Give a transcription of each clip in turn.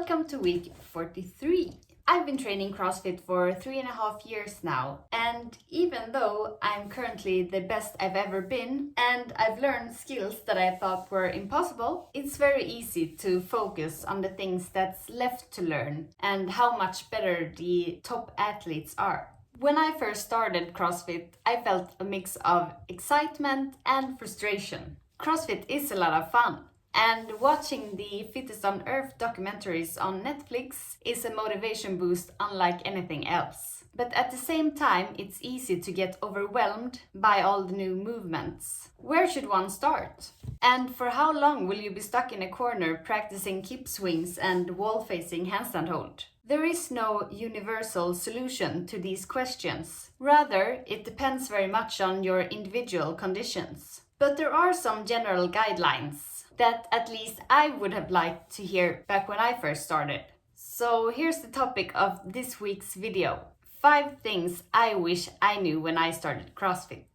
Welcome to week 43. I've been training CrossFit for 3.5 years now, and even though I'm currently the best I've ever been and I've learned skills that I thought were impossible, it's very easy to focus on the things that's left to learn and how much better the top athletes are. When I first started CrossFit, I felt a mix of excitement and frustration. CrossFit is a lot of fun. And watching the Fittest on Earth documentaries on Netflix is a motivation boost unlike anything else. But at the same time, it's easy to get overwhelmed by all the new movements. Where should one start? And for how long will you be stuck in a corner practicing kip swings and wall-facing handstand hold? There is no universal solution to these questions. Rather, it depends very much on your individual conditions. But there are some general guidelines that at least I would have liked to hear back when I first started. So here's the topic of this week's video. 5 things I wish I knew when I started CrossFit.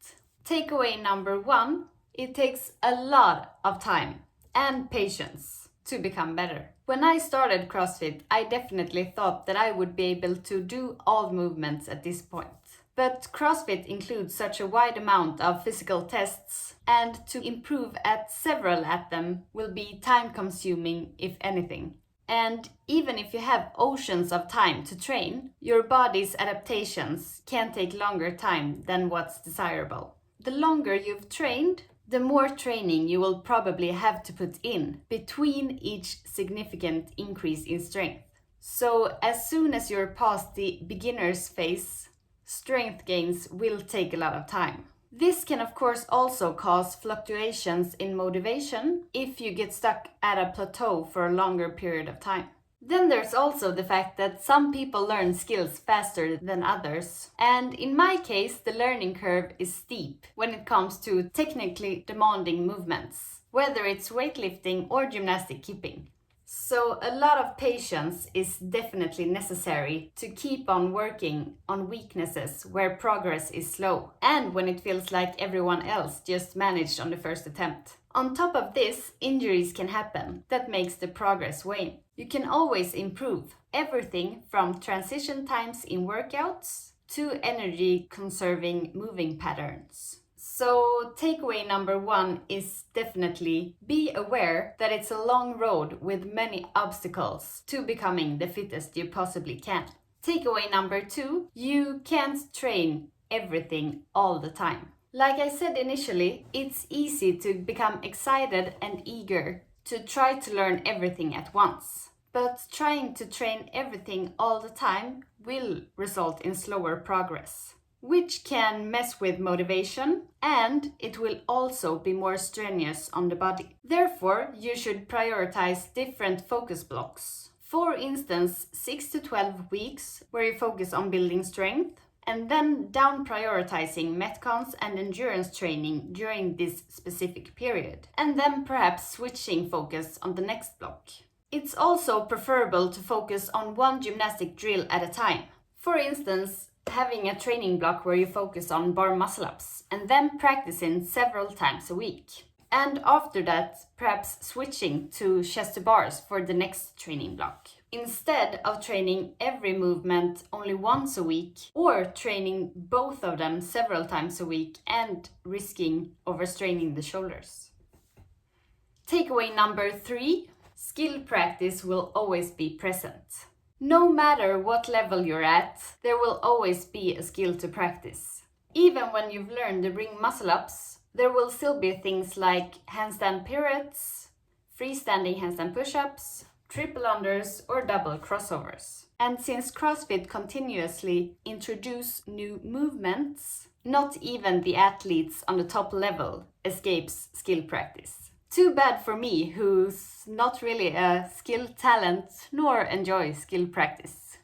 Takeaway number 1, it takes a lot of time and patience to become better. When I started CrossFit, I definitely thought that I would be able to do all movements at this point. But CrossFit includes such a wide amount of physical tests, and to improve at several at them will be time-consuming, if anything. And even if you have oceans of time to train, your body's adaptations can take longer time than what's desirable. The longer you've trained, the more training you will probably have to put in between each significant increase in strength. So as soon as you're past the beginner's phase, strength gains will take a lot of time. This can of course also cause fluctuations in motivation if you get stuck at a plateau for a longer period of time. Then there's also the fact that some people learn skills faster than others. And in my case, the learning curve is steep when it comes to technically demanding movements, whether it's weightlifting or gymnastic keeping. So a lot of patience is definitely necessary to keep on working on weaknesses where progress is slow and when it feels like everyone else just managed on the first attempt. On top of this, injuries can happen that makes the progress wane. You can always improve everything from transition times in workouts to energy conserving moving patterns. So takeaway number 1 is definitely be aware that it's a long road with many obstacles to becoming the fittest you possibly can. Takeaway number 2, you can't train everything all the time. Like I said initially, it's easy to become excited and eager to try to learn everything at once. But trying to train everything all the time will result in slower progress, which can mess with motivation, and it will also be more strenuous on the body. Therefore, you should prioritize different focus blocks. For instance, 6 to 12 weeks where you focus on building strength, and then down prioritizing metcons and endurance training during this specific period, and then perhaps switching focus on the next block. It's also preferable to focus on one gymnastic drill at a time. For instance, having a training block where you focus on bar muscle-ups and then practicing several times a week. And after that, perhaps switching to chest to bars for the next training block, instead of training every movement only once a week or training both of them several times a week and risking overstraining the shoulders. Takeaway number 3, skill practice will always be present. No matter what level you're at, there will always be a skill to practice. Even when you've learned the ring muscle-ups, there will still be things like handstand pirouettes, freestanding handstand push-ups, triple unders or double crossovers. And since CrossFit continuously introduce new movements, not even the athletes on the top level escapes skill practice. Too bad for me, who's not really a skill talent nor enjoy skill practice.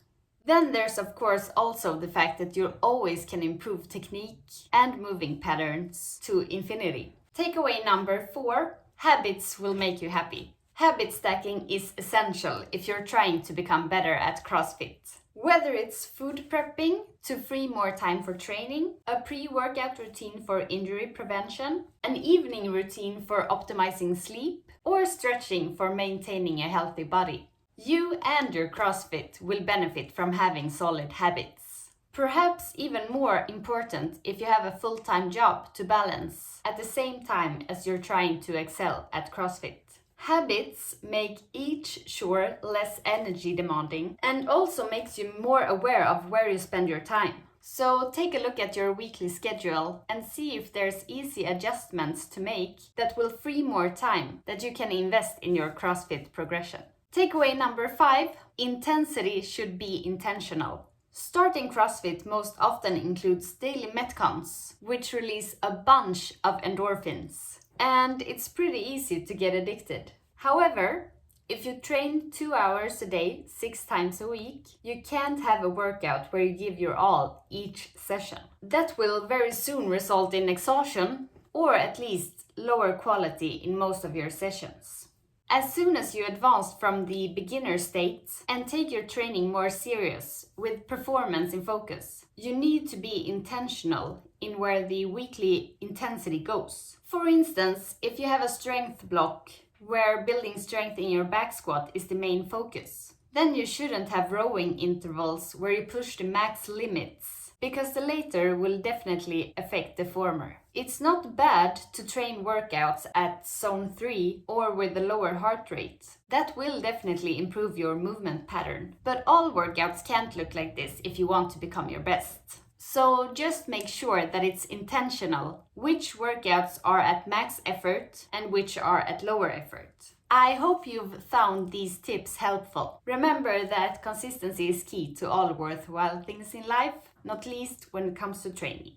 Then there's of course also the fact that you always can improve technique and moving patterns to infinity. Takeaway number 4, habits will make you happy. Habit stacking is essential if you're trying to become better at CrossFit. Whether it's food prepping to free more time for training, a pre-workout routine for injury prevention, an evening routine for optimizing sleep, or stretching for maintaining a healthy body. You and your CrossFit will benefit from having solid habits. Perhaps even more important if you have a full-time job to balance at the same time as you're trying to excel at CrossFit. Habits make each chore less energy demanding and also makes you more aware of where you spend your time. So take a look at your weekly schedule and see if there's easy adjustments to make that will free more time that you can invest in your CrossFit progression. Takeaway number 5, intensity should be intentional. Starting CrossFit most often includes daily metcons, which release a bunch of endorphins, and it's pretty easy to get addicted. However, if you train 2 hours a day, 6 times a week, you can't have a workout where you give your all each session. That will very soon result in exhaustion, or at least lower quality in most of your sessions. As soon as you advance from the beginner state and take your training more serious with performance in focus, you need to be intentional in where the weekly intensity goes. For instance, if you have a strength block where building strength in your back squat is the main focus, then you shouldn't have rowing intervals where you push the max limits, because the latter will definitely affect the former. It's not bad to train workouts at zone 3 or with a lower heart rate. That will definitely improve your movement pattern. But all workouts can't look like this if you want to become your best. So just make sure that it's intentional which workouts are at max effort and which are at lower effort. I hope you've found these tips helpful. Remember that consistency is key to all worthwhile things in life, not least when it comes to training.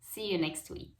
See you next week.